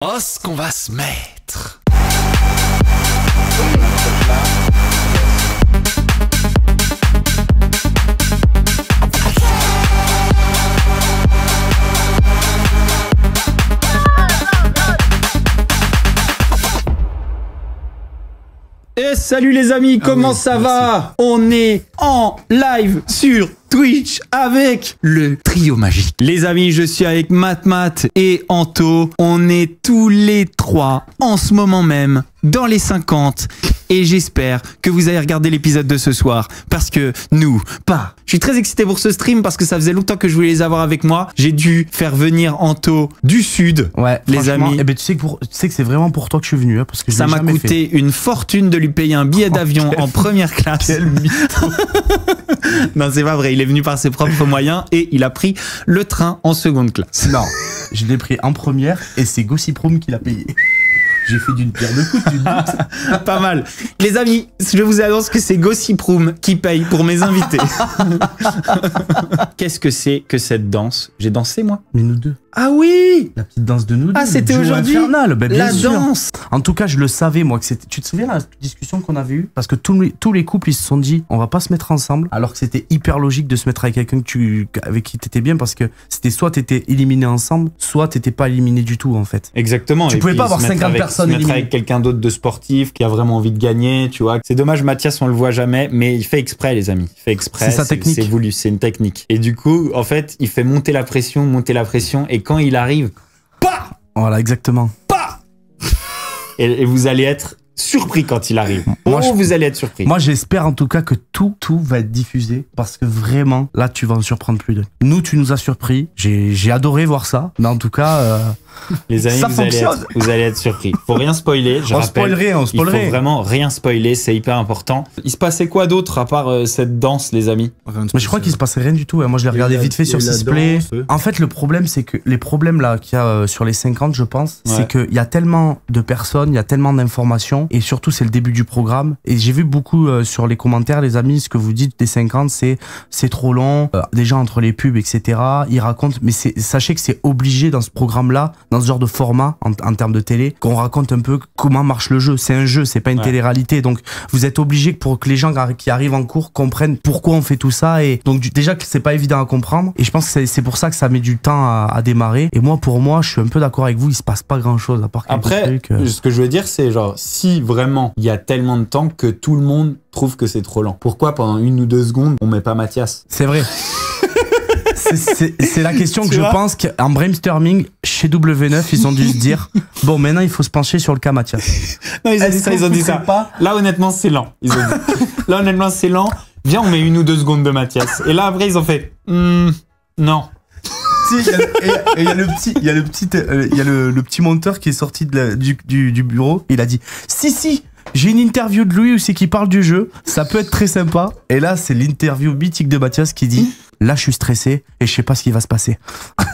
Oh, ce qu'on va se mettre. Et salut les amis, comment ça va? On est en live sur Twitch avec le trio magique. Les amis, je suis avec Matt et Anto. On est tous les trois en ce moment même dans les 50 et j'espère que vous allez regarder l'épisode de ce soir parce que je suis très excité pour ce stream parce que ça faisait longtemps que je voulais les avoir avec moi. J'ai dû faire venir Anto du sud. Ouais, les amis. Eh ben, tu sais que c'est vraiment pour toi que je suis venu, hein, parce que ça m'a coûté une fortune de lui payer un billet d'avion en première classe. Quel mytho. Non, c'est pas vrai. Il est venu par ses propres moyens et il a pris le train en seconde classe. Non, je l'ai pris en première et c'est Gossiproom qui l'a payé. J'ai fait d'une pierre deux coups, tu dis. Pas mal. Les amis, je vous annonce que c'est Gossiproom qui paye pour mes invités. Qu'est-ce que c'est que cette danse? J'ai dansé, moi? Mais nous deux. Ah oui! La petite danse de nous deux. Ah, c'était aujourd'hui? Ben, bien la sûr. danse! En tout cas, je le savais, moi, que c'était. Tu te souviens la discussion qu'on avait eue? Parce que tous les couples, ils se sont dit, on va pas se mettre ensemble, alors que c'était hyper logique de se mettre avec quelqu'un avec qui t'étais bien, parce que c'était soit t'étais éliminé ensemble, soit t'étais pas éliminé du tout, en fait. Exactement. Tu pouvais pas avoir 50 personnes éliminées. Avec quelqu'un d'autre de sportif qui a vraiment envie de gagner, tu vois. C'est dommage, Mathias, on le voit jamais, mais il fait exprès, les amis. Il fait exprès. C'est sa technique. C'est voulu, c'est une technique. Et du coup, en fait, il fait monter la pression, et quand il arrive, bah! Voilà, exactement. Bah! Et vous allez être surpris quand il arrive. Vous allez être surpris. Moi, j'espère en tout cas que tout va être diffusé parce que vraiment, là, tu vas en surprendre plus d'un. Nous, tu nous as surpris. J'ai adoré voir ça. Mais en tout cas, les amis, vous allez être surpris. Faut rien spoiler. On spoilerait. Il faut vraiment rien spoiler. C'est hyper important. Il se passait quoi d'autre à part cette danse, les amis? Mais je crois qu'il se passait rien du tout. Moi, je l'ai regardé vite fait sur Sisplay. En fait, le problème, c'est que les problèmes là qu'il y a sur les 50, je pense, c'est qu'il y a tellement de personnes, il y a tellement d'informations. Et surtout, c'est le début du programme. Et j'ai vu beaucoup sur les commentaires, les amis, ce que vous dites des 50, c'est trop long. Déjà entre les pubs, etc. Ils racontent, mais sachez que c'est obligé dans ce programme-là, dans ce genre de format, en termes de télé, qu'on raconte un peu comment marche le jeu. C'est un jeu, c'est pas une télé-réalité. Donc, vous êtes obligé pour que les gens qui arrivent en cours comprennent pourquoi on fait tout ça. Et donc, déjà que c'est pas évident à comprendre. Et je pense que c'est pour ça que ça met du temps à démarrer. Et pour moi, je suis un peu d'accord avec vous. Il se passe pas grand-chose à part quelques trucs. Après, ce que je veux dire, c'est genre, si vraiment il y a tellement de temps que tout le monde trouve que c'est trop lent, pourquoi pendant 1 ou 2 secondes on met pas Mathias? C'est vrai. C'est la question que je pense qu'en brainstorming chez W9 ils ont dû se dire bon, maintenant il faut se pencher sur le cas Mathias. Non, ils ont dit ça. Là honnêtement c'est lent. Ils ont dit. Là honnêtement c'est lent. Viens, on met 1 ou 2 secondes de Mathias. Et là après ils ont fait non. Il y a le petit monteur qui est sorti du bureau. Il a dit si, j'ai une interview de lui aussi qui parle du jeu, ça peut être très sympa. Et là c'est l'interview mythique de Mathias qui dit là je suis stressé et je sais pas ce qui va se passer.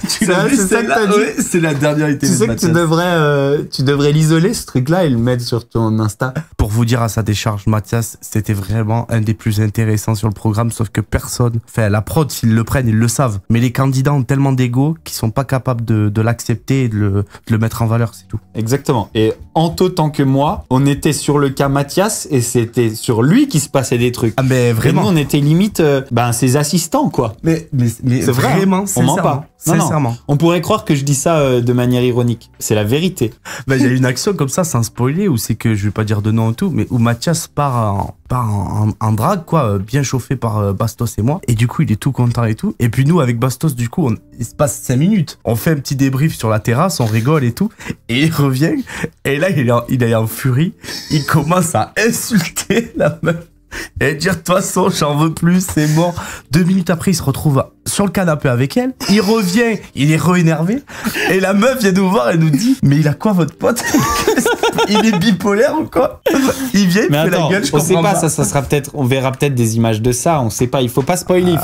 C'est ça que t'as dit. C'est la dernière interview. Tu sais que tu devrais l'isoler ce truc là et le mettre sur ton Insta. Pour vous dire à sa décharge, Mathias, c'était vraiment un des plus intéressants sur le programme, sauf que personne, la prod, s'ils le prennent, ils le savent. Mais les candidats ont tellement d'ego qu'ils sont pas capables de l'accepter et de le mettre en valeur, c'est tout. Exactement. Et Anto, tant que moi, on était sur le cas Mathias et c'était sur lui qu'il se passait des trucs. Ah, mais vraiment. Et nous, on était limite ses assistants, quoi. Mais c'est vrai, vraiment, on ment pas. Sincèrement. Non. On pourrait croire que je dis ça de manière ironique. C'est la vérité. Il y a une action comme ça, sans spoiler, où c'est que, je vais pas dire de nom et tout, mais où Mathias part en drague, quoi, bien chauffé par Bastos et moi. Et du coup, il est tout content et tout. Et puis nous, avec Bastos, du coup, il se passe 5 minutes. On fait un petit débrief sur la terrasse, on rigole et tout. Et il revient. Et là, il est en furie. Il commence à insulter la meuf. Et dire, de toute façon, j'en veux plus, c'est mort. 2 minutes après, il se retrouve sur le canapé avec elle. Il revient, il est re-énervé. Et la meuf vient nous voir et nous dit, mais il a quoi, votre pote? Il est bipolaire ou quoi? Il vient, il fait la gueule, je comprends pas. On sait pas, ça sera peut-être, on verra peut-être des images de ça, on sait pas, il faut pas spoiler,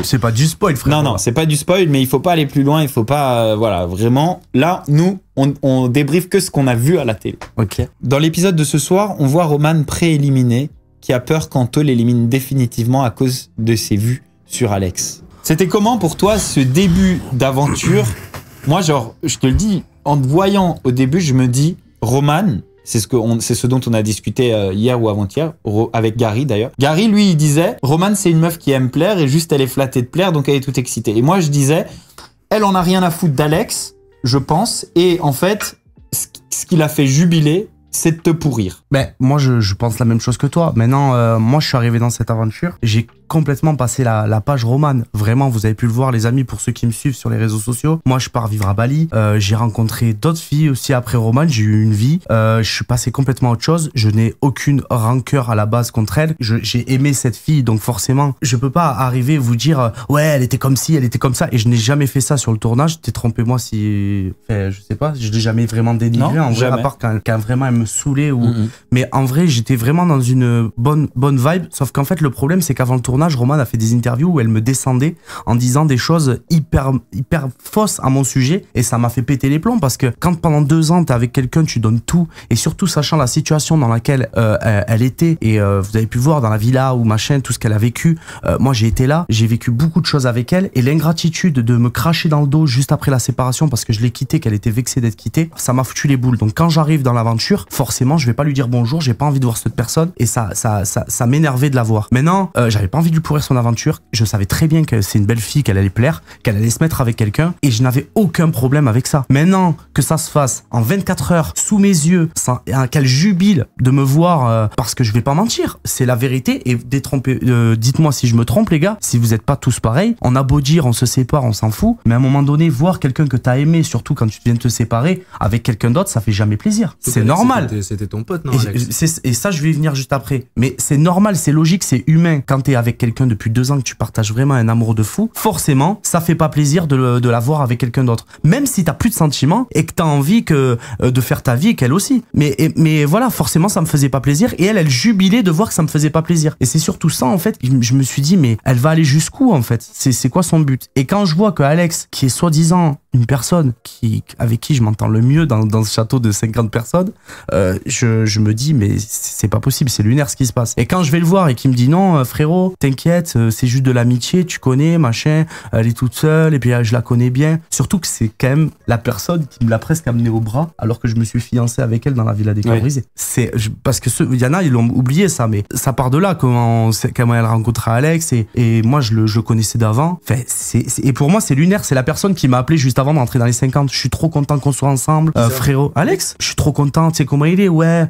C'est pas du spoil, frère. Non, c'est pas du spoil, mais il faut pas aller plus loin, il faut pas, vraiment. Là, nous, on débriefe que ce qu'on a vu à la télé. Ok. Dans l'épisode de ce soir, on voit Roman prééliminé, qui a peur qu'Anto l'élimine définitivement à cause de ses vues sur Alex. C'était comment pour toi ce début d'aventure? Moi, je te le dis, en te voyant au début, je me dis, Roman, c'est ce dont on a discuté hier ou avant-hier, avec Gary d'ailleurs. Gary, lui, il disait, Roman, c'est une meuf qui aime plaire et juste elle est flattée de plaire, donc elle est toute excitée. Et moi, je disais, elle en a rien à foutre d'Alex, je pense, et en fait, ce qui l'a fait jubiler, c'est de te pourrir. Ben, moi, je pense la même chose que toi. Maintenant, moi, je suis arrivé dans cette aventure. J'ai complètement passé la page Roman. Vraiment, vous avez pu le voir, les amis, pour ceux qui me suivent sur les réseaux sociaux. Moi, je pars vivre à Bali. J'ai rencontré d'autres filles aussi après Roman. J'ai eu une vie. Je suis passé complètement à autre chose. Je n'ai aucune rancœur à la base contre elle. J'ai aimé cette fille, donc forcément, je peux pas arriver et vous dire ouais, elle était comme ci, elle était comme ça. Et je n'ai jamais fait ça sur le tournage. Trompez-moi si, enfin, je sais pas, je l'ai jamais vraiment dénigré. En vrai, à part quand vraiment elle me saoulait ou. Mais en vrai, j'étais vraiment dans une bonne vibe. Sauf qu'en fait, le problème, c'est qu'avant le tournage, Roman a fait des interviews où elle me descendait en disant des choses hyper fausses à mon sujet, et ça m'a fait péter les plombs, parce que quand pendant 2 ans t'es avec quelqu'un, tu donnes tout, et surtout sachant la situation dans laquelle elle était, et vous avez pu voir dans la villa ou machin, tout ce qu'elle a vécu. Moi, j'ai été là, j'ai vécu beaucoup de choses avec elle, et l'ingratitude de me cracher dans le dos juste après la séparation parce que je l'ai quittée, qu'elle était vexée d'être quittée, ça m'a foutu les boules. Donc quand j'arrive dans l'aventure, forcément, je vais pas lui dire bonjour, j'ai pas envie de voir cette personne, et ça m'énervait de la voir. Maintenant, j'avais pas envie de lui pourrir son aventure. Je savais très bien que c'est une belle fille, qu'elle allait plaire, qu'elle allait se mettre avec quelqu'un, et je n'avais aucun problème avec ça. Maintenant, que ça se fasse en 24 heures, sous mes yeux, qu'elle jubile de me voir, parce que je vais pas mentir, c'est la vérité, et détrompez, dites-moi si je me trompe, les gars, si vous êtes pas tous pareils, on a beau dire, on se sépare, on s'en fout, mais à un moment donné, voir quelqu'un que t'as aimé, surtout quand tu viens de te séparer, avec quelqu'un d'autre, ça fait jamais plaisir. C'est normal. C'était ton pote, non, Alex ? Et ça, je vais y venir juste après. Mais c'est normal, c'est logique, c'est humain. Quand t'es avec quelqu'un depuis 2 ans, que tu partages vraiment un amour de fou, forcément, ça fait pas plaisir de la voir avec quelqu'un d'autre. Même si t'as plus de sentiments et que t'as envie de faire ta vie, qu'elle aussi. Mais voilà, forcément, ça me faisait pas plaisir. Et elle jubilait de voir que ça me faisait pas plaisir. Et c'est surtout ça, en fait, je me suis dit, mais elle va aller jusqu'où, en fait? C'est quoi son but? Et quand je vois que Alex, qui est soi-disant une personne avec qui je m'entends le mieux dans ce château de 50 personnes, je me dis, mais c'est pas possible, c'est lunaire ce qui se passe. Et quand je vais le voir et qu'il me dit, non, frérot, t'inquiète, c'est juste de l'amitié, tu connais, machin, elle est toute seule, et puis je la connais bien. Surtout que c'est quand même la personne qui me l'a presque amené au bras, alors que je me suis fiancé avec elle dans la Villa des Cœurs Brisés. Parce que il y en a, ils l'ont oublié ça, mais ça part de là, comment elle rencontra Alex, et moi je le connaissais d'avant. Enfin, et pour moi, c'est lunaire, c'est la personne qui m'a appelé juste avant d'entrer dans les 50. Je suis trop content qu'on soit ensemble. Frérot, Alex, je suis trop content, tu sais comment il est, ouais,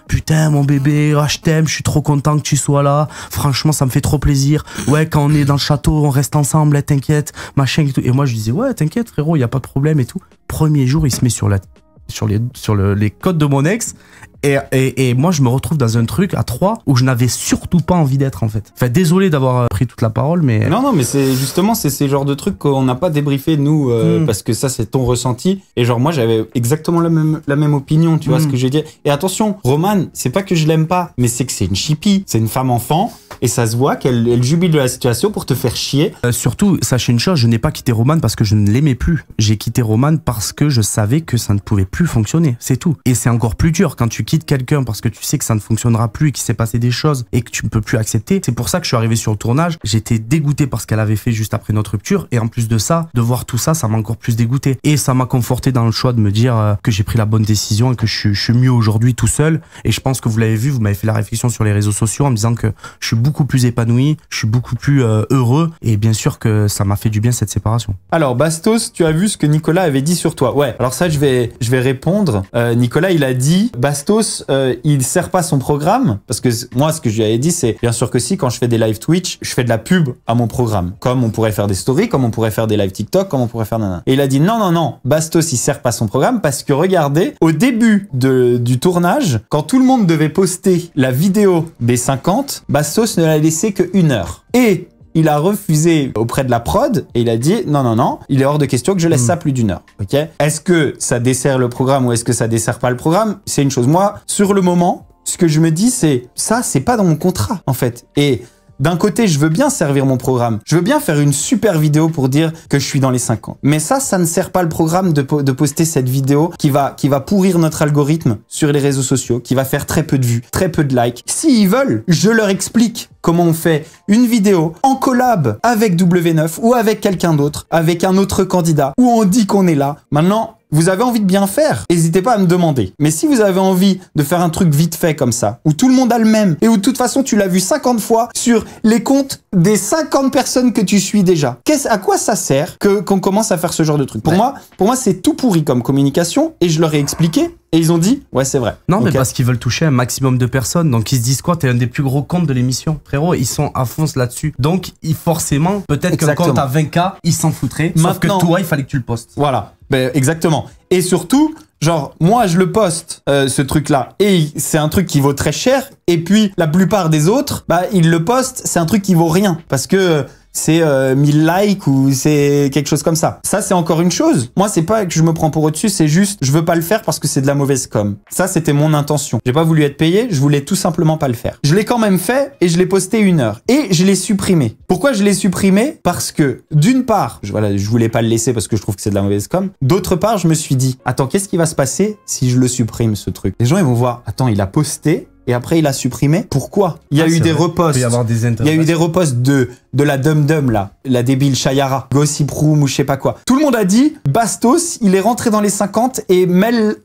putain, mon bébé, je t'aime, je suis trop content que tu sois là, franchement, ça me fait trop plaisir. Ouais, quand on est dans le château, on reste ensemble, t'inquiète, machin et tout. Et moi, je disais, ouais, t'inquiète, frérot, y a pas de problème et tout. Premier jour, il se met sur les codes de mon ex. Et moi, je me retrouve dans un truc à 3 où je n'avais surtout pas envie d'être, en fait. Enfin, désolé d'avoir pris toute la parole, mais... Non, mais c'est justement, c'est ces genres de trucs qu'on n'a pas débriefé, nous, parce que ça, c'est ton ressenti. Et genre, moi, j'avais exactement la même opinion, tu vois ce que je veux dire. Et attention, Roman, c'est pas que je l'aime pas, mais c'est que c'est une chippie, c'est une femme enfant, et ça se voit qu'elle jubile de la situation pour te faire chier. Surtout, sachez une chose, je n'ai pas quitté Roman parce que je ne l'aimais plus. J'ai quitté Roman parce que je savais que ça ne pouvait plus fonctionner, c'est tout. Et c'est encore plus dur quand tu quittes quelqu'un parce que tu sais que ça ne fonctionnera plus et qu'il s'est passé des choses et que tu ne peux plus accepter. C'est pour ça que je suis arrivé sur le tournage. J'étais dégoûté par ce qu'elle avait fait juste après notre rupture, et en plus de ça, de voir tout ça, ça m'a encore plus dégoûté. Et ça m'a conforté dans le choix de me dire que j'ai pris la bonne décision et que je suis mieux aujourd'hui tout seul. Et je pense que vous l'avez vu, vous m'avez fait la réflexion sur les réseaux sociaux en me disant que je suis beaucoup plus épanoui, je suis beaucoup plus heureux, et bien sûr que ça m'a fait du bien cette séparation. Alors Bastos, tu as vu ce que Nicolas avait dit sur toi? Ouais, alors ça je vais répondre. Nicolas, il a dit, Bastos, il sert pas son programme, parce que moi ce que je lui avais dit, c'est bien sûr que si, quand je fais des live Twitch, je fais de la pub à mon programme, comme on pourrait faire des stories, comme on pourrait faire des live TikTok, comme on pourrait faire nanana. Et il a dit non, Bastos il sert pas son programme, parce que regardez, au début du tournage, quand tout le monde devait poster la vidéo des 50, Bastos ne l'a laissé que 1 heure. Et il a refusé auprès de la prod et il a dit non, il est hors de question que je laisse ça plus d'1 heure. Ok? Est-ce que ça dessert le programme ou est-ce que ça dessert pas le programme? C'est une chose. Moi, sur le moment, ce que je me dis, c'est ça, c'est pas dans mon contrat en fait. Et d'un côté, je veux bien servir mon programme. Je veux bien faire une super vidéo pour dire que je suis dans les 50. Mais ça ne sert pas le programme de poster cette vidéo qui va pourrir notre algorithme sur les réseaux sociaux, qui va faire très peu de vues, très peu de likes. S'ils veulent, je leur explique comment on fait une vidéo en collab avec W9 ou avec quelqu'un d'autre, avec un autre candidat, où on dit qu'on est là. Maintenant, vous avez envie de bien faire, n'hésitez pas à me demander. Mais si vous avez envie de faire un truc vite fait comme ça, où tout le monde a le même, et où de toute façon tu l'as vu 50 fois sur les comptes des 50 personnes que tu suis déjà, à quoi ça sert qu'on commence à faire ce genre de truc? Pour moi, c'est tout pourri comme communication, et je leur ai expliqué, et ils ont dit, ouais, c'est vrai. Non, mais Ok. parce qu'ils veulent toucher un maximum de personnes. Donc, ils se disent quoi? T'es un des plus gros comptes de l'émission. Frérot, ils sont à fond là-dessus. Donc, forcément, peut-être qu'un Exactement. compte à 20K, ils s'en foutraient. Sauf Maintenant- que toi, il fallait que tu le postes. Voilà, ben, exactement. Et surtout, genre, moi, je le poste, ce truc-là, et c'est un truc qui vaut très cher, et puis la plupart des autres, bah, ils le postent, c'est un truc qui vaut rien, parce que c'est 1000 likes ou c'est quelque chose comme ça. Ça, c'est encore une chose. Moi, c'est pas que je me prends pour au-dessus, c'est juste, je veux pas le faire parce que c'est de la mauvaise com. Ça, c'était mon intention. J'ai pas voulu être payé, je voulais tout simplement pas le faire. Je l'ai quand même fait, et je l'ai posté 1 heure. Et je l'ai supprimé. Pourquoi je l'ai supprimé? Parce que, d'une part, je voulais pas le laisser parce que je trouve que c'est de la mauvaise com. D'autre part, je me suis dit, attends, qu'est-ce qui va se passer si je le supprime, ce truc? Les gens, ils vont voir, attends, il a posté, et après il a supprimé. Pourquoi? Il y a eu des reposts. Il peut y avoir des Il y a eu des reposts de la dum-dum là, la débile Chayara, Gossip Room ou je sais pas quoi. Tout le monde a dit, Bastos, il est rentré dans les 50 et Mel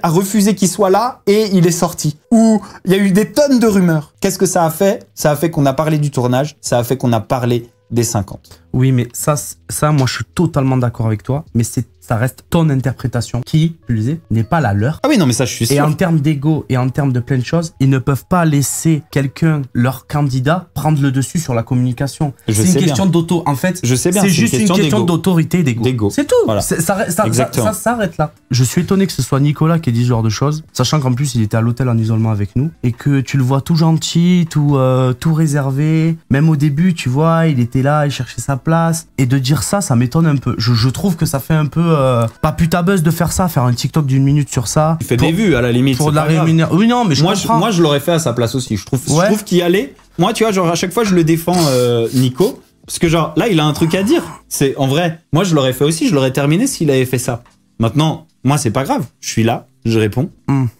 a refusé qu'il soit là et il est sorti. Ou il y a eu des tonnes de rumeurs. Qu'est-ce que ça a fait? Ça a fait qu'on a parlé du tournage, ça a fait qu'on a parlé des 50. Oui, mais ça, moi, je suis totalement d'accord avec toi. Mais ça reste ton interprétation qui, tu le disais, n'est pas la leur. Ah oui, non, mais ça, je suis sûr. Et en termes d'ego et en termes de plein de choses, ils ne peuvent pas laisser quelqu'un, leur candidat, prendre le dessus sur la communication. Je C'est sais une question bien. d'auto. En fait, Je sais bien, c'est c'est une juste une question question d'ego. d'autorité et d'ego. D'ego. C'est tout. Voilà. Exactement. Ça s'arrête là. Je suis étonné que ce soit Nicolas qui ait dit ce genre de choses, sachant qu'en plus, il était à l'hôtel en isolement avec nous et que tu le vois tout gentil, tout réservé. Même au début, tu vois, il était là, il cherchait sa place. Et de dire ça m'étonne un peu. Je trouve que ça fait un peu pas putain buzz de faire ça, faire un TikTok d'1 minute sur ça. Tu fais des vues à la limite. Pour c'est de la pas grave. rémunération. Oui, non, mais je comprends. Moi, je l'aurais fait à sa place aussi. Je trouve Ouais. qu'il y allait. Moi, tu vois, genre, à chaque fois, je le défends, Nico. Parce que, genre, là, il a un truc à dire. C'est, en vrai, moi, je l'aurais fait aussi. Je l'aurais terminé s'il avait fait ça. Maintenant, moi, c'est pas grave. Je suis là. Je réponds.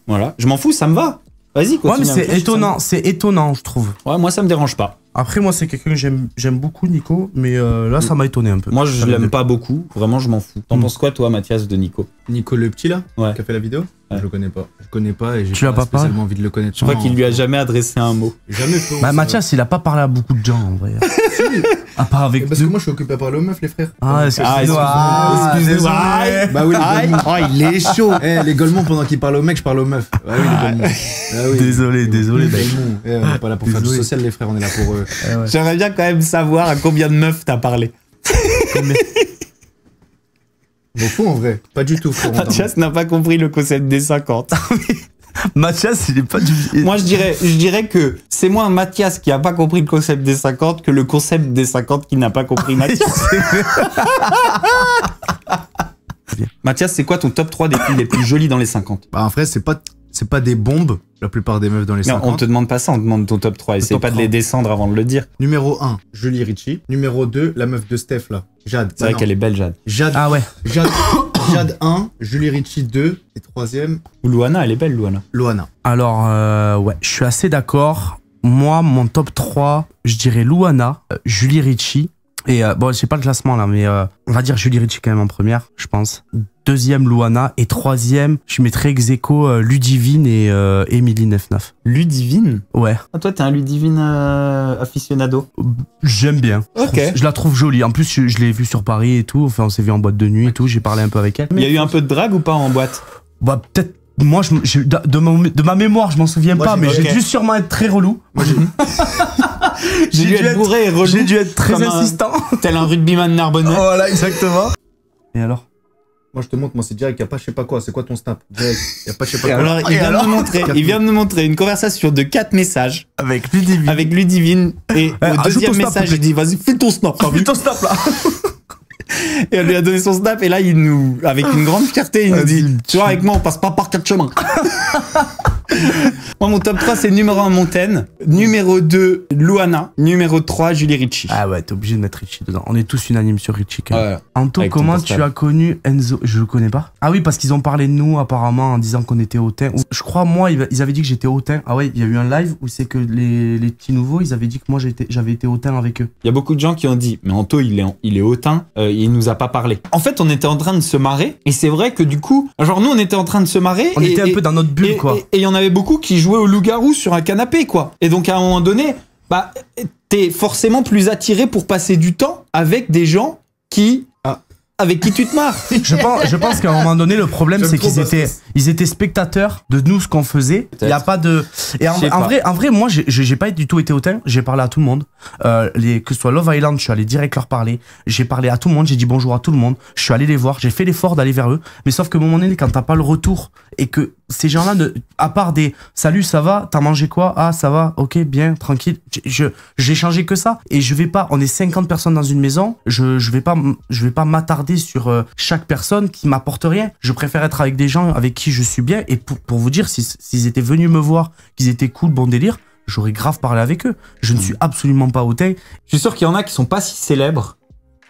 Voilà. Je m'en fous, ça me va. Vas-y, continue. Ouais, mais c'est un peu, étonnant. C'est étonnant, je trouve. Ouais, moi, ça me dérange pas. Après, moi, c'est quelqu'un que j'aime beaucoup, Nico, mais là, ça m'a étonné un peu. Moi, je l'aime pas beaucoup. Vraiment, je m'en fous. T'en penses quoi, toi, Mathias, de Nico? Nico le petit là, Ouais. qui a fait la vidéo. Ouais. Je le connais pas. Je connais pas et j'ai Tu l'as pas parlé spécialement envie de le connaître. Je crois qu'il lui a jamais adressé un mot. Jamais fait. Bah, Mathias, il a pas parlé à beaucoup de gens, en vrai. À part avec Parce que deux. moi je suis occupé par le meuf les frères. Ah, excuse-moi. excuse-moi. Bah oui, les Golemons. Oh, il est chaud. Eh, les Golemons, pendant qu'ils parlent aux mecs, je parle aux meufs. Ah oui, les Golemons. Ah oui. Désolé, Les mec. Golemons. Eh, on est pas là pour faire du Désolé. social les frères, on est là pour eux. J'aimerais bien quand même savoir à combien de meufs t'as parlé. Beaucoup en vrai. Pas du tout frère. Mathias n'a pas compris le concept des 50. Mathias, il est pas du. Moi, je dirais que c'est moins Mathias qui a pas compris le concept des 50 que le concept des 50 qui n'a pas compris Mathias. Mathias, c'est quoi ton top 3 des filles les plus jolies dans les 50? Bah en vrai, c'est pas des bombes la plupart des meufs dans les Non, 50. on te demande pas ça, on te demande ton top 3. Essaye top pas de les 3. descendre avant de le dire. Numéro 1, Julie Ritchie. Numéro 2, la meuf de Steph là. Jade. C'est vrai qu'elle est belle, Jade. Jade. Ah ouais. Jade 1, Julie Ritchie 2 et troisième, Ou Luana, elle est belle, Luana. Loana. Alors, ouais, je suis assez d'accord. Moi, mon top 3, je dirais Luana, Julie Ritchie. Et bon, j'ai pas le classement là, mais on va dire Julie Ritchie quand même en première, je pense. Deuxième, Luana. Et troisième, je mettrais ex aequo Ludivine et Emily 99. Ludivine? Ouais, Ah, toi, t'es un Ludivine aficionado. j'aime bien. Ok. Je la trouve jolie. En plus, je l'ai vue sur Paris et tout. Enfin, on s'est vu en boîte de nuit et tout. J'ai parlé un peu avec elle. Il y a eu un peu de drague ou pas en boîte? Bah, peut-être. Moi, de ma mémoire, je m'en souviens Moi, pas, j'ai- mais ok. j'ai dû sûrement être très relou. J'ai dû être bourré et relou. J'ai dû être très comme insistant. Tel un rugbyman narbonnais. Voilà, exactement. Et alors? Moi je te montre, moi c'est direct, y a pas je sais pas quoi, c'est quoi ton snap? Direct, y a pas je sais pas Et quoi. alors, il vient de me montrer une conversation de 4 messages Avec Ludivine. avec Ludivine. Et au ajoute deuxième ton snap, message, s'il il dit, vas-y, fais ton snap. t'as vu Putain, stop là. Et elle lui a donné son snap. Et là, il nous, avec une grande fierté, il nous Vas-y, dit, tu vois, avec moi, on passe pas par 4 chemins. Moi, mon top 3, c'est numéro 1, Montaigne. Numéro 2, Luana. Numéro 3, Julie Ritchie. Ah ouais, t'es obligé de mettre Richie dedans. On est tous unanimes sur Richie. Quand même. Ouais. Anto, Avec ton comment portable. tu as connu Enzo? Je le connais pas. Ah oui, parce qu'ils ont parlé de nous apparemment en disant qu'on était hautains. Je crois, moi, ils avaient dit que j'étais hautain. Ah ouais, il y a eu un live où c'est que les petits nouveaux, ils avaient dit que moi j'avais été hautain avec eux. Il y a beaucoup de gens qui ont dit, mais Anto, il est hautain, il nous a pas parlé. En fait, on était en train de se marrer, et c'est vrai que du coup, genre nous, on était en train de se marrer. On était un peu dans notre bulle, quoi. Et il y en avait beaucoup qui jouaient au loup-garou sur un canapé, quoi. Et donc, à un moment donné, bah, t'es forcément plus attiré pour passer du temps avec des gens avec qui tu te marres. Je pense qu'à un moment donné, le problème, c'est qu'ils étaient spectateurs de nous, ce qu'on faisait. Il y a pas de. Et en vrai, moi, j'ai pas du tout été hautain. J'ai parlé à tout le monde. Que ce soit Love Island, je suis allé direct leur parler. J'ai parlé à tout le monde. J'ai dit bonjour à tout le monde. Je suis allé les voir. J'ai fait l'effort d'aller vers eux. Mais sauf que à un moment donné, quand t'as pas le retour et que ces gens-là, à part des salut, ça va, t'as mangé quoi? Ah, ça va, ok, bien, tranquille. J'ai changé que ça. Et je vais pas. On est 50 personnes dans une maison. Je vais pas m'attarder sur chaque personne qui m'apporte rien. Je préfère être avec des gens avec qui je suis bien. Et pour vous dire, s'ils étaient venus me voir, qu'ils étaient cool, bon délire, j'aurais grave parlé avec eux. Je ne suis absolument pas hautain. Je suis sûr qu'il y en a qui sont pas si célèbres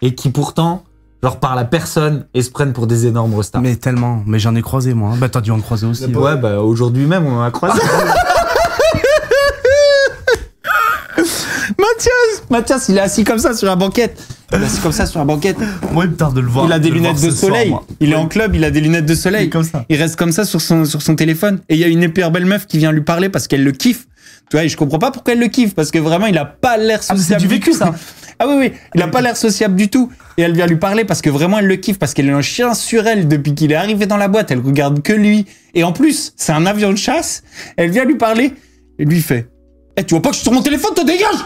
et qui pourtant genre parlent à personne et se prennent pour des énormes stars. Mais tellement. Mais j'en ai croisé, moi. Bah, t'as dû en croiser aussi. Ouais, bah aujourd'hui même, on en a croisé. Mathias, il est assis comme ça sur la banquette. Il est assis comme ça sur la banquette. Moi, il me tarde de le voir. Il a des lunettes de soleil. Il est en club, il a des lunettes de soleil. Comme ça. Il reste comme ça sur son téléphone. Et il y a une hyper belle meuf qui vient lui parler parce qu'elle le kiffe. Tu vois, et je comprends pas pourquoi elle le kiffe. Parce que vraiment, il a pas l'air sociable. c'est du vécu, tout. ça. Ah oui, il a pas l'air sociable du tout. Et elle vient lui parler parce que vraiment, elle le kiffe. Parce qu'elle est un chien sur elle depuis qu'il est arrivé dans la boîte. Elle regarde que lui. Et en plus, c'est un avion de chasse. Elle vient lui parler et lui fait: Eh, tu vois pas que je suis sur mon téléphone, te dégage!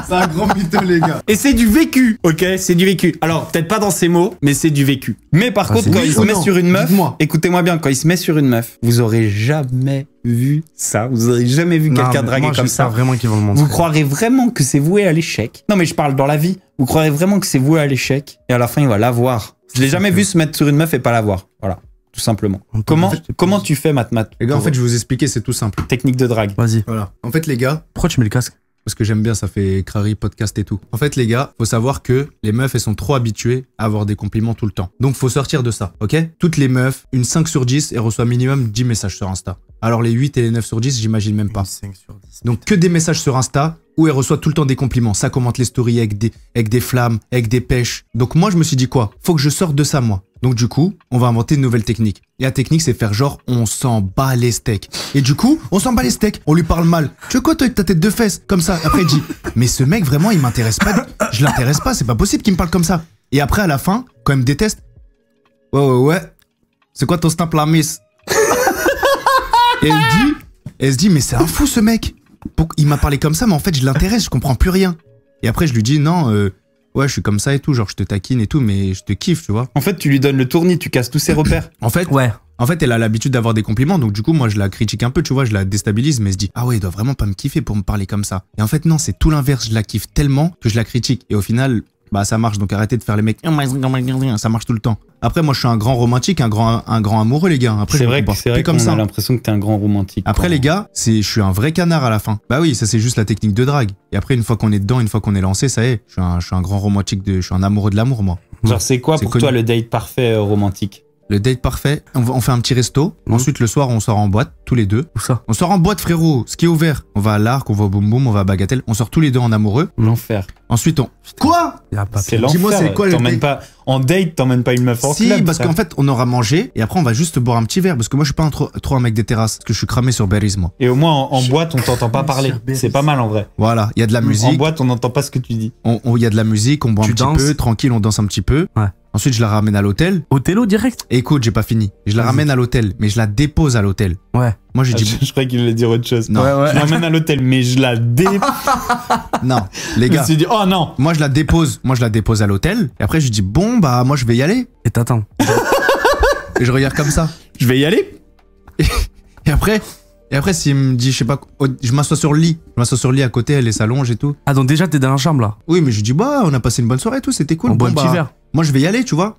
C'est un grand mytho, les gars. Et c'est du vécu, ok? C'est du vécu. Alors, peut-être pas dans ces mots, mais c'est du vécu. Mais par contre, quand il se met sur une meuf, écoutez-moi bien, quand il se met sur une meuf, vous aurez jamais vu ça. Vous aurez jamais vu quelqu'un draguer comme ça. Vraiment qu'ils vont le montrer. Vous croirez vraiment que c'est voué à l'échec. Non, mais je parle dans la vie. Vous croirez vraiment que c'est voué à l'échec. Et à la fin, il va l'avoir. Je l'ai jamais vu se mettre sur une meuf et pas l'avoir. Voilà. Tout simplement. Comment tu fais, Matt? Les gars, en fait, je vais vous expliquer, c'est tout simple. Technique de drague. Vas-y. Voilà. En fait, les gars, Pourquoi tu mets le casque? parce que j'aime bien, ça fait crari, podcast et tout. En fait, les gars, faut savoir que les meufs, elles sont trop habituées à avoir des compliments tout le temps. Donc, faut sortir de ça, ok? Toutes les meufs, une 5 sur 10, elles reçoivent minimum 10 messages sur Insta. Alors, les 8 et les 9 sur 10, j'imagine même pas. 5 sur 10. Donc, que des messages sur Insta où elles reçoivent tout le temps des compliments. Ça commente les stories avec des flammes, avec des pêches. Donc, moi, je me suis dit quoi? Faut que je sorte de ça, moi. Donc, du coup, on va inventer une nouvelle technique. Et la technique, c'est faire genre, on s'en bat les steaks. Et du coup, on s'en bat les steaks. On lui parle mal. Tu veux quoi, toi, avec ta tête de fesse? Comme ça. Après, il dit, mais ce mec, vraiment, il m'intéresse pas. Je l'intéresse pas. C'est pas possible qu'il me parle comme ça. Et après, à la fin, quand il me déteste, ouais. C'est quoi ton snap, la miss? Et elle se dit, mais c'est un fou, ce mec. Il m'a parlé comme ça, mais en fait, je l'intéresse, je comprends plus rien. Et après, je lui dis, non, ouais, je suis comme ça et tout, genre, je te taquine et tout, mais je te kiffe, tu vois. En fait, tu lui donnes le tournis, tu casses tous ses repères. En fait, Ouais. En fait, elle a l'habitude d'avoir des compliments, donc du coup, moi, je la critique un peu, tu vois, je la déstabilise, mais elle se dit, ah ouais, il doit vraiment pas me kiffer pour me parler comme ça. Et en fait, non, c'est tout l'inverse, je la kiffe tellement que je la critique. Et au final, bah, ça marche, donc arrêtez de faire les mecs, ça marche tout le temps. Après, moi, je suis un grand romantique, un grand amoureux, les gars. Après, C'est vrai comme qu'on ça. a l'impression que t'es un grand romantique. Après, les gars, je suis un vrai canard à la fin. Bah oui, ça, c'est juste la technique de drague. Et après, une fois qu'on est dedans, une fois qu'on est lancé, ça y est, je suis un grand romantique, je suis un amoureux de l'amour, moi. Genre, c'est quoi pour toi le date parfait romantique? Le date parfait, on fait un petit resto. Ensuite, le soir, on sort en boîte, tous les deux. Où ça? On sort en boîte, frérot. Ce qui est ouvert. On va à l'Arc, on va au Boum Boum, on va à Bagatelle. On sort tous les deux en amoureux. L'enfer. Ensuite, Quoi? Y a pas C'est pire. l'enfer. Dis-moi, c'est quoi le T'emmènes pas en date, t'emmènes pas une meuf en Si, club. parce ça. qu'en fait, on aura mangé et après, on va juste boire un petit verre. Parce que moi, je suis pas trop un mec des terrasses. Parce que je suis cramé sur Berries, moi. Et au moins en boîte, on t'entend pas parler. C'est pas mal en vrai. Voilà, il y a de la En musique. boîte, on n'entend pas ce que tu dis. Il y a de la musique, on boit un Tu petit danses. peu, tranquille, on danse un petit peu. Ouais. Ensuite, je la ramène à l'hôtel. Au télo direct? Et écoute, j'ai pas fini. Je la ramène à l'hôtel, mais je la dépose à l'hôtel. Ouais. Moi, j'ai Ah, dit, je croyais qu'il allait dire autre chose. Non. Je l'emmène à l'hôtel, mais je la non, les Je me gars. suis dit, oh non. Moi, je la dépose à l'hôtel. Et après, je lui dis, bon, bah, moi, je vais y aller. Et t'attends. Et je regarde comme ça. Je vais y aller. Et après, s'il me dit, je sais pas, je m'assois sur le lit. Je m'assois sur le lit à côté, elle s'allonge et tout. Ah, donc déjà, t'es dans la chambre là? Oui, mais je lui dis, bah, on a passé une bonne soirée et tout, c'était cool. On boit un petit verre. Moi, je vais y aller, tu vois.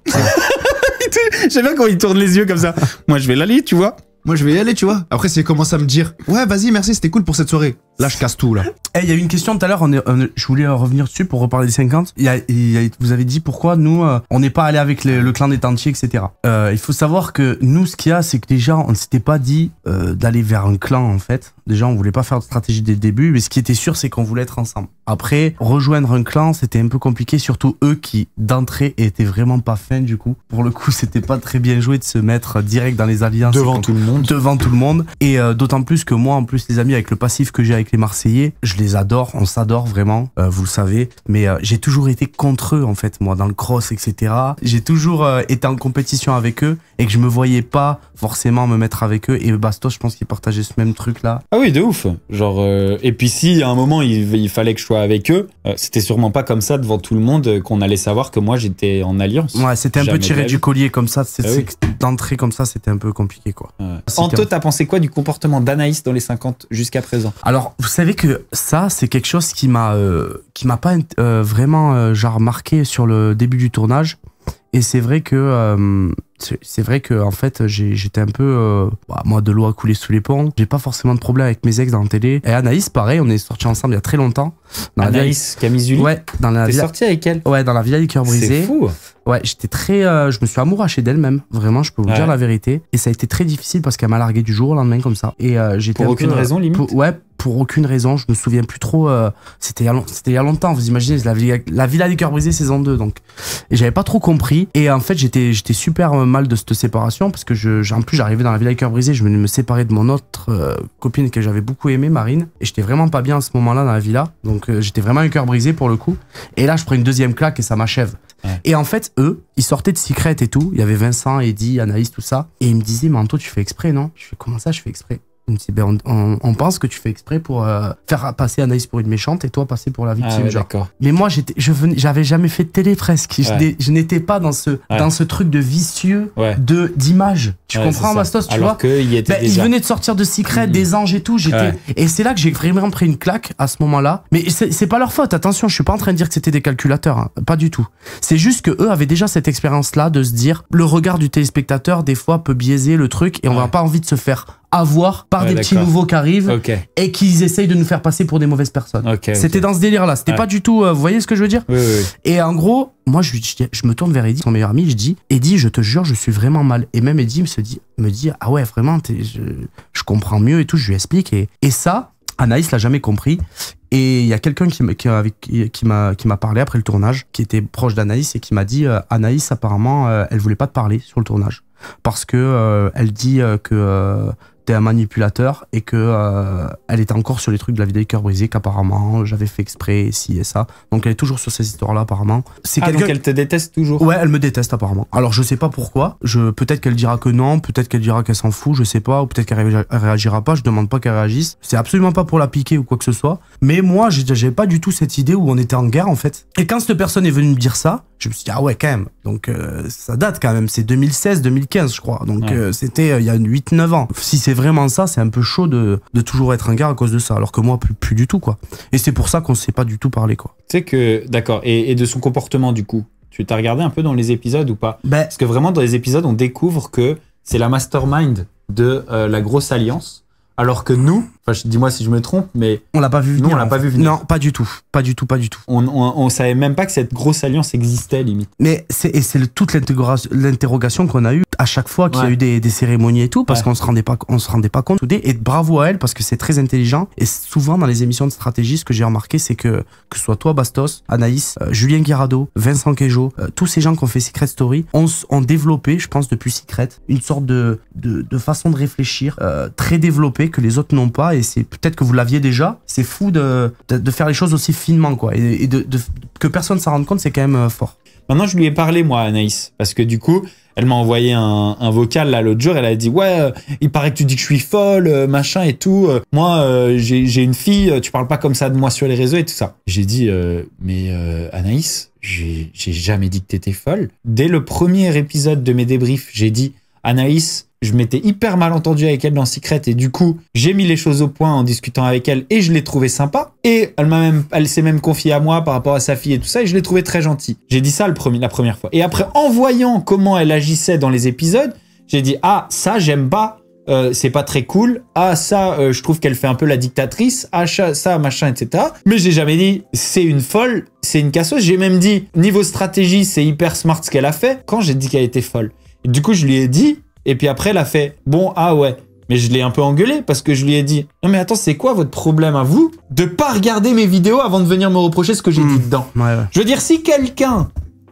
J'aime bien quand il tourne les yeux comme ça. Moi, je vais l'aller, tu vois. Moi, je vais y aller, tu vois. Après, si elle commence à me dire, ouais, vas-y, merci, c'était cool pour cette soirée. Là, je casse tout, là. Il y a eu une question tout à l'heure, je voulais revenir dessus pour reparler des 50. Vous avez dit pourquoi nous, on n'est pas allé avec le clan des Tantiers, etc. Il faut savoir que nous, ce qu'il y a, c'est que déjà, on ne s'était pas dit d'aller vers un clan, en fait. Déjà, on voulait pas faire de stratégie dès le début, mais ce qui était sûr, c'est qu'on voulait être ensemble. Après, rejoindre un clan, c'était un peu compliqué, surtout eux qui, d'entrée, étaient vraiment pas fins, du coup. Pour le coup, c'était pas très bien joué de se mettre direct dans les alliances. Devant tout le monde. Devant tout le monde. Et d'autant plus que moi, en plus, les amis, avec le passif que j'ai avec les Marseillais, je les adore, on s'adore vraiment, vous le savez. Mais j'ai toujours été contre eux, en fait, moi, dans le cross, etc. J'ai toujours été en compétition avec eux et que je me voyais pas forcément me mettre avec eux. Et Bastos, je pense qu'il partageait ce même truc-là. Ah oui, de ouf. Genre, et puis si à un moment il fallait que je sois avec eux, c'était sûrement pas comme ça devant tout le monde qu'on allait savoir que moi j'étais en alliance. Ouais, c'était un peu tiré du collier comme ça. D'entrée comme ça, c'était un peu compliqué, quoi. Ouais. Anto, t'as pensé quoi du comportement d'Anaïs dans les 50 jusqu'à présent? Alors, vous savez que ça, c'est quelque chose qui m'a pas vraiment genre marqué sur le début du tournage. Et c'est vrai que en fait j'étais un peu moi de l'eau a coulé sous les ponts. J'ai pas forcément de problème avec mes ex dans la télé. Et Anaïs, pareil, on est sortis ensemble il y a très longtemps. Anaïs Camizuli. Ouais, dans la. T'es sorti avec elle? Ouais, dans la Villa des Cœurs Brisés. C'est fou. Ouais, j'étais très, je me suis amouraché d'elle même, vraiment, je peux vous dire la vérité. Et ça a été très difficile parce qu'elle m'a largué du jour au lendemain comme ça. Et j'étais pour aucune raison limite. Pour aucune raison, je me souviens plus trop. C'était il y a longtemps, vous imaginez, la Villa des Cœurs Brisés saison 2 donc. Et j'avais pas trop compris. Et en fait, j'étais super mal de cette séparation parce que en plus j'arrivais dans la Villa des Cœurs Brisés, je venais de me séparer de mon autre copine que j'avais beaucoup aimée, Marine. Et j'étais vraiment pas bien à ce moment-là dans la villa, donc j'étais vraiment un cœur brisé pour le coup. Et là, je prends une deuxième claque et ça m'achève. Ouais. Et en fait, eux, ils sortaient de Secret et tout. Il y avait Vincent, Eddy, Anaïs, tout ça. Et ils me disaient, mais Anto, tu fais exprès, non? Je fais, comment ça, je fais exprès? Il me dit, ben, on pense que tu fais exprès pour faire passer Anaïs pour une méchante et toi passer pour la victime. Ah ouais, genre. D'accord. Mais moi, j'avais jamais fait de télé presque. Ouais. Je n'étais pas dans ce truc de vicieux d'image. Tu comprends, Bastos, tu vois? Il venait de sortir de Secret, des anges et tout. Et c'est là que j'ai vraiment pris une claque à ce moment-là. Mais c'est pas leur faute. Attention, je suis pas en train de dire que c'était des calculateurs. Hein. Pas du tout. C'est juste que eux avaient déjà cette expérience-là de se dire, le regard du téléspectateur, des fois, peut biaiser le truc et on n'a pas envie de se faire avoir par des petits nouveaux qui arrivent et qui essayent de nous faire passer pour des mauvaises personnes. C'était dans ce délire-là. C'était pas du tout... vous voyez ce que je veux dire? Oui. Et en gros, moi, je me tourne vers Eddy, son meilleur ami, je dis, Eddy, je te jure, je suis vraiment mal. Et même Eddy me dit, ah ouais, vraiment, je comprends mieux et tout, je lui explique. Et ça, Anaïs l'a jamais compris. Et il y a quelqu'un qui m'a parlé après le tournage, qui était proche d'Anaïs et qui m'a dit, Anaïs, apparemment, elle voulait pas te parler sur le tournage. Parce que elle dit que... t'es un manipulateur et que elle était encore sur les trucs de la Villa des Cœurs Brisés qu'apparemment j'avais fait exprès ci et ça, donc elle est toujours sur ces histoires là apparemment. Donc elle te déteste toujours? Ouais, elle me déteste apparemment. Alors je sais pas pourquoi, peut-être qu'elle dira que non, peut-être qu'elle dira qu'elle s'en fout, je sais pas, ou peut-être qu'elle réagira pas, je demande pas qu'elle réagisse, c'est absolument pas pour la piquer ou quoi que ce soit, mais moi j'avais pas du tout cette idée où on était en guerre en fait. Et quand cette personne est venue me dire ça, je me suis dit ah ouais quand même, donc ça date quand même, c'est 2016-2015 je crois, donc c'était il y a 8-9 ans. Si c'est vraiment ça, c'est un peu chaud de toujours être en guerre à cause de ça, alors que moi plus du tout quoi. Et c'est pour ça qu'on s'est pas du tout parlé quoi. Tu sais que d'accord, et de son comportement du coup, tu t'as regardé un peu dans les épisodes ou pas? Parce que vraiment dans les épisodes on découvre que c'est la mastermind de la grosse alliance. Alors que nous, dis-moi si je me trompe, mais on l'a pas vu venir. Nous, on l'a pas vu venir. Non, pas du tout. On savait même pas que cette grosse alliance existait limite. Mais c'est toute l'interrogation qu'on a eue à chaque fois qu'il y a eu des cérémonies et tout, parce qu'on se rendait pas compte. Et bravo à elle parce que c'est très intelligent. Et souvent dans les émissions de stratégie, ce que j'ai remarqué, c'est que ce soit toi Bastos, Anaïs, Julien Guirado, Vincent Queijo, tous ces gens qui ont fait Secret Story ont développé, je pense depuis Secret, une sorte de façon de réfléchir très développée que les autres n'ont pas, et c'est peut-être que vous l'aviez déjà. C'est fou de faire les choses aussi finement quoi, et que personne s'en rende compte, c'est quand même fort. Maintenant je lui ai parlé moi à Anaïs, parce que du coup elle m'a envoyé un vocal là l'autre jour, elle a dit ouais il paraît que tu dis que je suis folle machin et tout, moi j'ai une fille, tu parles pas comme ça de moi sur les réseaux et tout ça. J'ai dit mais Anaïs, j'ai jamais dit que t'étais folle. Dès le premier épisode de mes débriefs, j'ai dit Anaïs, je m'étais hyper mal entendu avec elle dans Secret et du coup, j'ai mis les choses au point en discutant avec elle et je l'ai trouvée sympa. Et elle s'est même confiée à moi par rapport à sa fille et tout ça et je l'ai trouvée très gentille. J'ai dit ça la première fois. Et après, en voyant comment elle agissait dans les épisodes, j'ai dit ah ça j'aime pas c'est pas très cool. Ah, ça, je trouve qu'elle fait un peu la dictatrice. Ah, ça, machin, etc. Mais j'ai jamais dit, c'est une folle, c'est une casseuse. J'ai même dit, niveau stratégie, c'est hyper smart ce qu'elle a fait quand j'ai dit qu'elle était folle. Et du coup, je lui ai dit, et puis après, elle a fait, bon, ah ouais. Mais je l'ai un peu engueulé parce que je lui ai dit, non mais attends, c'est quoi votre problème à vous de pas regarder mes vidéos avant de venir me reprocher ce que j'ai dit dedans. Je veux dire, si quelqu'un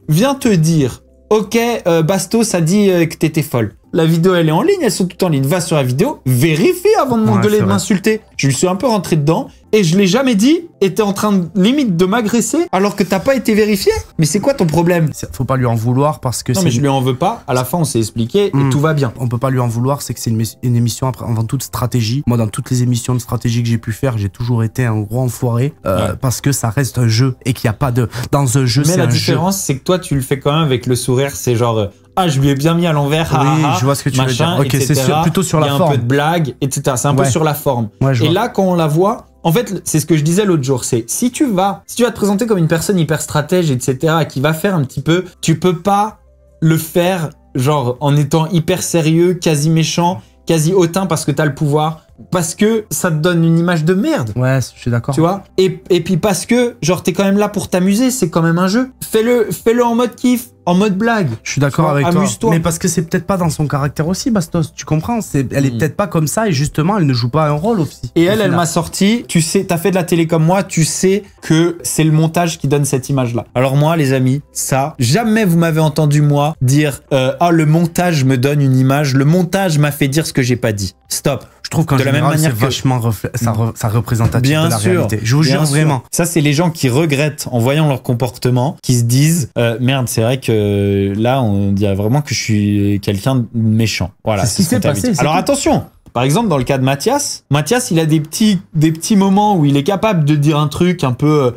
vient te dire, ok, Bastos a dit que t'étais folle. La vidéo, elle est en ligne, elles sont toutes en ligne. Va sur la vidéo, vérifie avant de m'engueuler, de m'insulter. Je lui suis un peu rentré dedans et je l'ai jamais dit et t'es en train de, limite de m'agresser alors que t'as pas été vérifié. Mais c'est quoi ton problème? Faut pas lui en vouloir parce que non, mais je lui en veux pas. À la fin, on s'est expliqué et tout va bien. On peut pas lui en vouloir, c'est que c'est une émission avant toute stratégie. Moi, dans toutes les émissions de stratégie que j'ai pu faire, j'ai toujours été un gros enfoiré parce que ça reste un jeu et qu'il y a pas de dans un jeu. Mais la différence, c'est que toi, tu le fais quand même avec le sourire. C'est genre ah, je lui ai bien mis à l'envers. Oui, je vois ce que tu veux dire. Ok, c'est plutôt sur la forme. Il y a un peu de blague, etc. C'est un peu sur la forme. Et là, quand on la voit, en fait, c'est ce que je disais l'autre jour. C'est si tu vas te présenter comme une personne hyper stratège, etc., qui va faire un petit peu, tu peux pas le faire genre en étant hyper sérieux, quasi méchant, quasi hautain parce que t'as le pouvoir. Parce que ça te donne une image de merde. Ouais, je suis d'accord. Tu vois, et puis parce que genre t'es quand même là pour t'amuser, c'est quand même un jeu. Fais-le en mode kiff, en mode blague. Je suis d'accord avec toi. Amuse-toi. Mais parce que c'est peut-être pas dans son caractère aussi, Bastos. Tu comprends? Elle est peut-être pas comme ça et justement elle ne joue pas un rôle aussi. Et elle m'a sorti. Tu sais, t'as fait de la télé comme moi, tu sais que c'est le montage qui donne cette image-là. Alors moi, les amis, ça, jamais vous m'avez entendu moi dire ah le montage me donne une image, le montage m'a fait dire ce que j'ai pas dit. Stop. Je trouve qu'en général, c'est vachement ça représentatif de la réalité. Je vous jure vraiment. Ça, c'est les gens qui regrettent en voyant leur comportement, qui se disent merde, c'est vrai que là, on dirait vraiment que je suis quelqu'un de méchant. Voilà. C'est ce qui s'est passé. Alors attention. Par exemple, dans le cas de Mathias, il a des petits moments où il est capable de dire un truc un peu,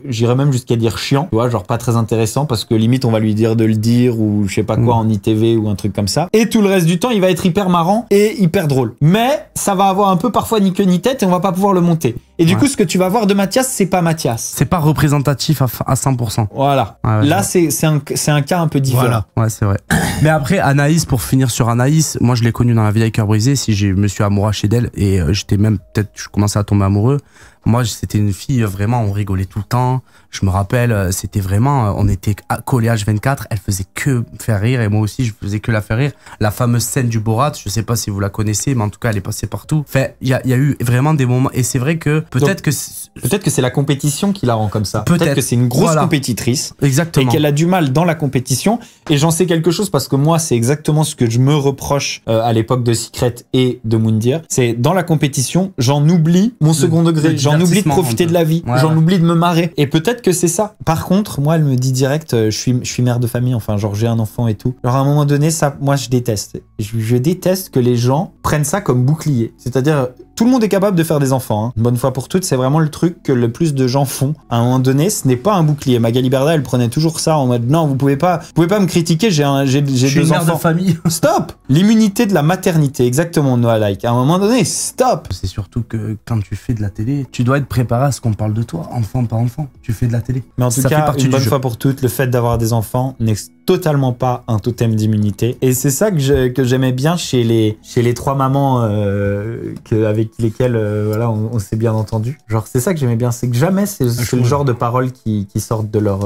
j'irais même jusqu'à dire chiant, tu vois, genre pas très intéressant parce que limite on va lui dire de le dire ou je sais pas quoi en ITV ou un truc comme ça. Et tout le reste du temps, il va être hyper marrant et hyper drôle. Mais ça va avoir un peu parfois ni queue ni tête et on va pas pouvoir le monter. Et du coup, ce que tu vas voir de Mathias, c'est pas Mathias. C'est pas représentatif à 100%. Voilà. Là, c'est un cas un peu différent. Voilà. Ouais, c'est vrai. Mais après, Anaïs, pour finir sur Anaïs, moi je l'ai connue dans La Vie avec cœur brisé. Si je me suis amouraché d'elle et j'étais même je commençais à tomber amoureux. Moi, c'était une fille, vraiment, on rigolait tout le temps. Je me rappelle, c'était vraiment, on était collés H24, elle faisait que faire rire et moi aussi, je faisais que la faire rire. La fameuse scène du Borat, je sais pas si vous la connaissez, mais en tout cas, elle est passée partout. Enfin, il y a eu vraiment des moments et c'est vrai que peut-être que c'est la compétition qui la rend comme ça. Peut-être que c'est une grosse compétitrice. Exactement. Et qu'elle a du mal dans la compétition. Et j'en sais quelque chose parce que moi, c'est exactement ce que je me reproche à l'époque de Secret et de Moundir. C'est dans la compétition, j'en oublie mon second degré. J'en oublie de profiter de la vie. J'en oublie de me marrer. Et peut-être que c'est ça. Par contre, moi, elle me dit direct, je suis mère de famille. Enfin, genre, j'ai un enfant et tout. Alors, à un moment donné, ça, moi, je déteste. Je déteste que les gens prennent ça comme bouclier. C'est-à-dire, tout le monde est capable de faire des enfants. Hein. Une bonne fois pour toutes, c'est vraiment le truc que le plus de gens font. À un moment donné, ce n'est pas un bouclier. Magali Berda, elle prenait toujours ça en mode non, vous pouvez pas me critiquer. J'ai deux mère enfants. De famille. Stop. L'immunité de la maternité, exactement. Noah Like. À un moment donné, stop. C'est surtout que quand tu fais de la télé, tu dois être préparé à ce qu'on parle de toi, enfant par enfant. Tu fais de la télé. Mais en tout cas, une bonne fois pour toutes, le fait d'avoir des enfants n'est totalement pas un totem d'immunité. Et c'est ça que j'aimais bien chez les trois mamans avec lesquelles voilà, on s'est bien entendu. Genre, c'est ça que j'aimais bien, c'est que jamais c'est le genre de paroles qui sortent de leur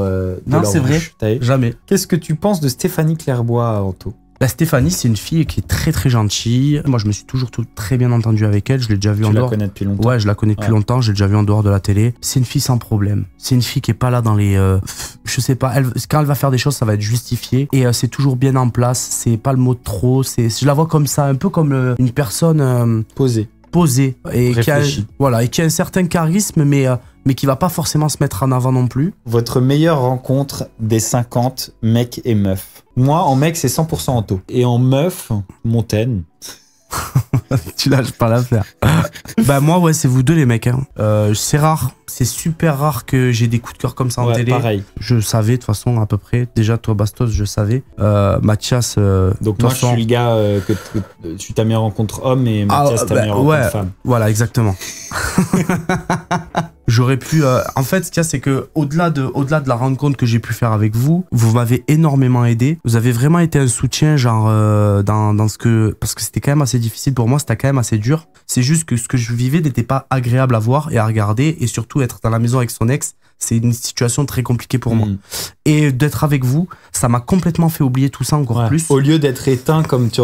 non, c'est vrai, jamais. Qu'est-ce que tu penses de Stéphanie Clairbois, Anto? La Stéphanie, c'est une fille qui est très très gentille. Moi, je me suis toujours très bien entendu avec elle. Je l'ai déjà vue en dehors. Tu la connais depuis longtemps? Ouais, je la connais depuis longtemps. J'ai déjà vu en dehors de la télé. C'est une fille sans problème. C'est une fille qui est pas là dans les... je sais pas. Quand elle va faire des choses, ça va être justifié. Et c'est toujours bien en place. C'est pas le mot de trop. Je la vois comme ça, un peu comme une personne... posée. Et qui a un certain charisme, mais qui va pas forcément se mettre en avant non plus. Votre meilleure rencontre des 50 mecs et meufs? Moi, en mec, c'est 100% Anto. Et en meuf, Montaigne. Tu lâches pas l'affaire. Bah moi, ouais, c'est vous deux les mecs. Hein. C'est rare. c'est super rare que j'ai des coups de cœur comme ça en télé. Pareil. Je savais de toute façon à peu près. Déjà, toi, Bastos, je savais. Mathias. Donc, moi, je suis le gars que je suis ta meilleure rencontre homme et Mathias, ta meilleure rencontre femme. Voilà, exactement. J'aurais pu. En fait, ce qu'il y a, c'est que au-delà de la rencontre que j'ai pu faire avec vous, vous m'avez énormément aidé. Vous avez vraiment été un soutien, genre dans ce que, parce que c'était quand même assez difficile pour moi, c'était quand même assez dur. C'est juste que ce que je vivais n'était pas agréable à voir et à regarder, et surtout être dans la maison avec son ex. C'est une situation très compliquée pour moi. Et d'être avec vous, ça m'a complètement fait oublier tout ça encore plus. Au lieu d'être éteint comme tu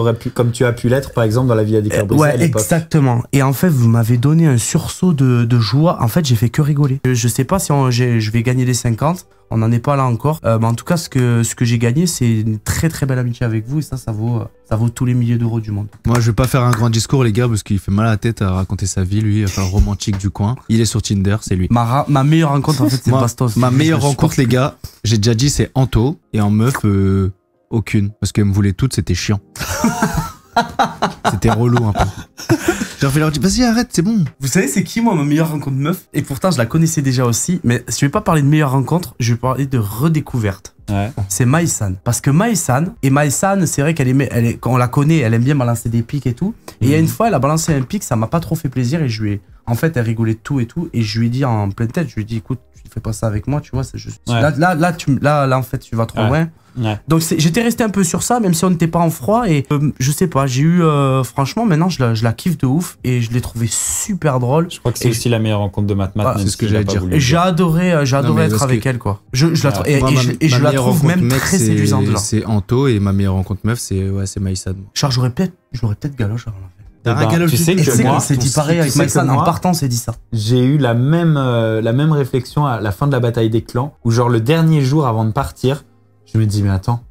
as pu l'être, par exemple, dans la Villa des Cœurs Brisés à l'époque. Exactement. Et en fait, vous m'avez donné un sursaut de joie. En fait, j'ai fait que rigoler. Je sais pas si je vais gagner les 50. On n'en est pas là encore. Mais en tout cas, ce que j'ai gagné, c'est une très très belle amitié avec vous. Et ça vaut tous les milliers d'euros du monde. Moi, je vais pas faire un grand discours, les gars, parce qu'il fait mal à la tête à raconter sa vie. Lui, enfin, le romantique du coin. Il est sur Tinder, c'est lui. Ma meilleure rencontre, en fait, c'est Bastos. Ma meilleure rencontre, les gars, j'ai déjà dit, c'est Anto. Et en meuf, aucune. Parce qu'elle me voulait toutes, c'était chiant. C'était relou un peu. J'ai fait leur dire, vas-y, arrête, c'est bon. Vous savez, c'est qui, moi, ma meilleure rencontre meuf? Et pourtant, je la connaissais déjà aussi. Mais je vais pas parler de meilleure rencontre, je vais parler de redécouverte. Ouais. C'est Maïsan. Parce que Maïsan, c'est vrai quand on la connaît, elle aime bien balancer des pics et tout. Et il y a une fois, elle a balancé un pic, ça m'a pas trop fait plaisir et en fait, elle rigolait de tout et tout. Et je lui ai dit en pleine tête, je lui ai dit, écoute, tu fais pas ça avec moi, tu vois, c'est juste. Ouais. Là, en fait, tu vas trop loin. Ouais. Donc j'étais resté un peu sur ça, même si on n'était pas en froid. Et je sais pas, j'ai eu franchement maintenant je la kiffe de ouf et je l'ai trouvé super drôle. Je crois que c'est aussi la meilleure rencontre de Matt. C'est ce que j'allais dire. Et j'ai adoré être avec elle, quoi. Je la trouve même très séduisante. C'est Anto et ma meilleure rencontre meuf, c'est Maïsan. Charles, j'aurais peut-être galoche. Tu sais que moi, on s'est dit pareil avec Maïsan, en partant, on s'est dit ça. J'ai eu la même réflexion à la fin de la bataille des clans, où genre le dernier jour avant de partir, je me dis mais attends,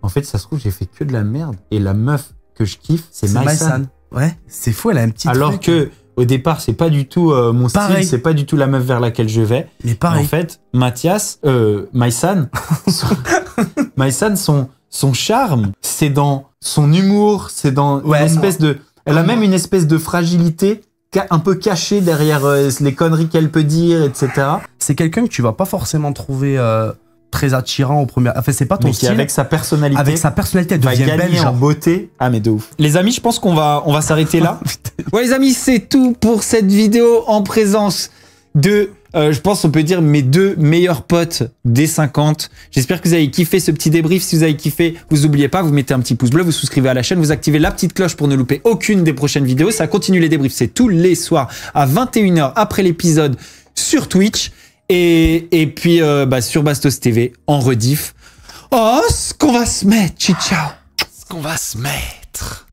en fait ça se trouve j'ai fait que de la merde et la meuf que je kiffe c'est Maïsan. Ouais, c'est fou, elle a un petit alors truc. Que au départ c'est pas du tout mon style, c'est pas du tout la meuf vers laquelle je vais. Mais pareil. En fait, Maïsan, son charme, c'est dans son humour, c'est dans une espèce de, elle a même une espèce de fragilité un peu cachée derrière les conneries qu'elle peut dire, etc. C'est quelqu'un que tu vas pas forcément trouver très attirant au premier. Enfin, c'est pas ton style. Avec sa personnalité. Elle devient belle en beauté. Ah, mais de ouf. Les amis, je pense qu'on va s'arrêter là. Ouais, les amis, c'est tout pour cette vidéo en présence de, je pense on peut dire mes deux meilleurs potes des 50. J'espère que vous avez kiffé ce petit débrief. Si vous avez kiffé, vous oubliez pas, vous mettez un petit pouce bleu, vous souscrivez à la chaîne, vous activez la petite cloche pour ne louper aucune des prochaines vidéos. Ça continue les débriefs, c'est tous les soirs à 21 h après l'épisode sur Twitch. Et puis sur Bastos TV en rediff. Oh, ce qu'on va se mettre, ciao. Ce qu'on va se mettre.